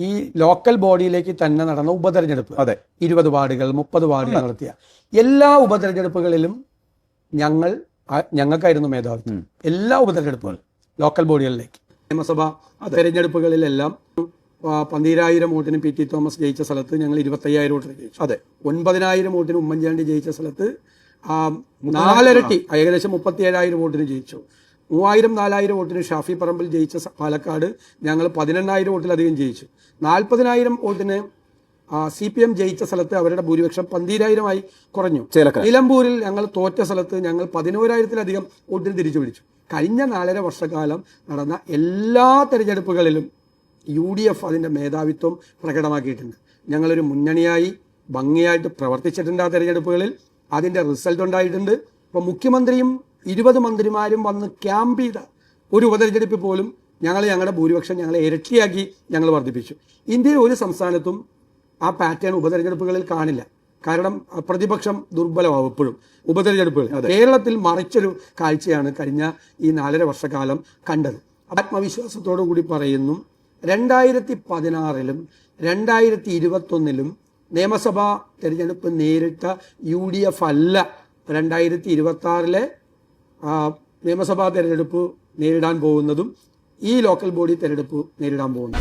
ഈ ലോക്കൽ ബോഡിയിലേക്ക് തന്നെ നടന്ന ഉപതെരഞ്ഞെടുപ്പ്. അതെ, 20 വാർഡുകൾ 30 വാർഡുകൾ നടത്തിയ എല്ലാ ഉപതെരഞ്ഞെടുപ്പുകളിലും ഞങ്ങൾക്കായിരുന്നു മേധാവിത്വം. എല്ലാ ഉപതെരഞ്ഞെടുപ്പുകളും ലോക്കൽ ബോഡികളിലേക്ക്. നിയമസഭാ തെരഞ്ഞെടുപ്പുകളിലെല്ലാം 12,000 വോട്ടിന് പി ടി തോമസ് ജയിച്ച സ്ഥലത്ത് ഞങ്ങൾ 25,000 വോട്ടിന് ജയിച്ചു. അതെ, 9,000 വോട്ടിന് ഉമ്മൻചാണ്ടി ജയിച്ച സ്ഥലത്ത് 4 ഇരട്ടി, ഏകദേശം 37,000 വോട്ടിന് ജയിച്ചു. 3,000-4,000 വോട്ടിന് ഷാഫി പറമ്പിൽ ജയിച്ച പാലക്കാട് ഞങ്ങൾ 18,000 വോട്ടിലധികം ജയിച്ചു. 40,000 വോട്ടിന് CPM ജയിച്ച സ്ഥലത്ത് അവരുടെ ഭൂരിപക്ഷം 12,000 കുറഞ്ഞു. നിലമ്പൂരിൽ ഞങ്ങൾ തോറ്റ സ്ഥലത്ത് ഞങ്ങൾ 11,000-ലധികം വോട്ടിന് തിരിച്ചു പിടിച്ചു. കഴിഞ്ഞ 4.5 വർഷക്കാലം നടന്ന എല്ലാ തെരഞ്ഞെടുപ്പുകളിലും UDF അതിൻ്റെ മേധാവിത്വം പ്രകടമാക്കിയിട്ടുണ്ട്. ഞങ്ങളൊരു മുന്നണിയായി ഭംഗിയായിട്ട് പ്രവർത്തിച്ചിട്ടുണ്ട്. ആ തെരഞ്ഞെടുപ്പുകളിൽ അതിൻ്റെ റിസൾട്ട് ഉണ്ടായിട്ടുണ്ട്. ഇപ്പോൾ മുഖ്യമന്ത്രിയും 20 മന്ത്രിമാരും വന്ന് ക്യാമ്പ് ചെയ്ത ഒരു ഉപതെരഞ്ഞെടുപ്പിൽ പോലും ഞങ്ങളുടെ ഭൂരിപക്ഷം ഇരട്ടിയാക്കി ഞങ്ങൾ വർദ്ധിപ്പിച്ചു. ഇന്ത്യയിൽ ഒരു സംസ്ഥാനത്തും ആ പാറ്റേൺ ഉപതെരഞ്ഞെടുപ്പുകളിൽ കാണില്ല. കാരണം പ്രതിപക്ഷം ദുർബലമാവും എപ്പോഴും ഉപതെരഞ്ഞെടുപ്പുകൾ. കേരളത്തിൽ മറിച്ചൊരു കാഴ്ചയാണ് കഴിഞ്ഞ ഈ 4.5 വർഷക്കാലം കണ്ടത്. ആത്മവിശ്വാസത്തോടു കൂടി പറയുന്നു, 2016-ലും 2021-ലും നിയമസഭാ തെരഞ്ഞെടുപ്പ് നേരിട്ട UDF അല്ല 2026-ലെ നിയമസഭാ തെരഞ്ഞെടുപ്പ് നേരിടാൻ പോകുന്നതും ഈ ലോക്കൽ ബോഡി തെരഞ്ഞെടുപ്പ് നേരിടാൻ പോകുന്നത്.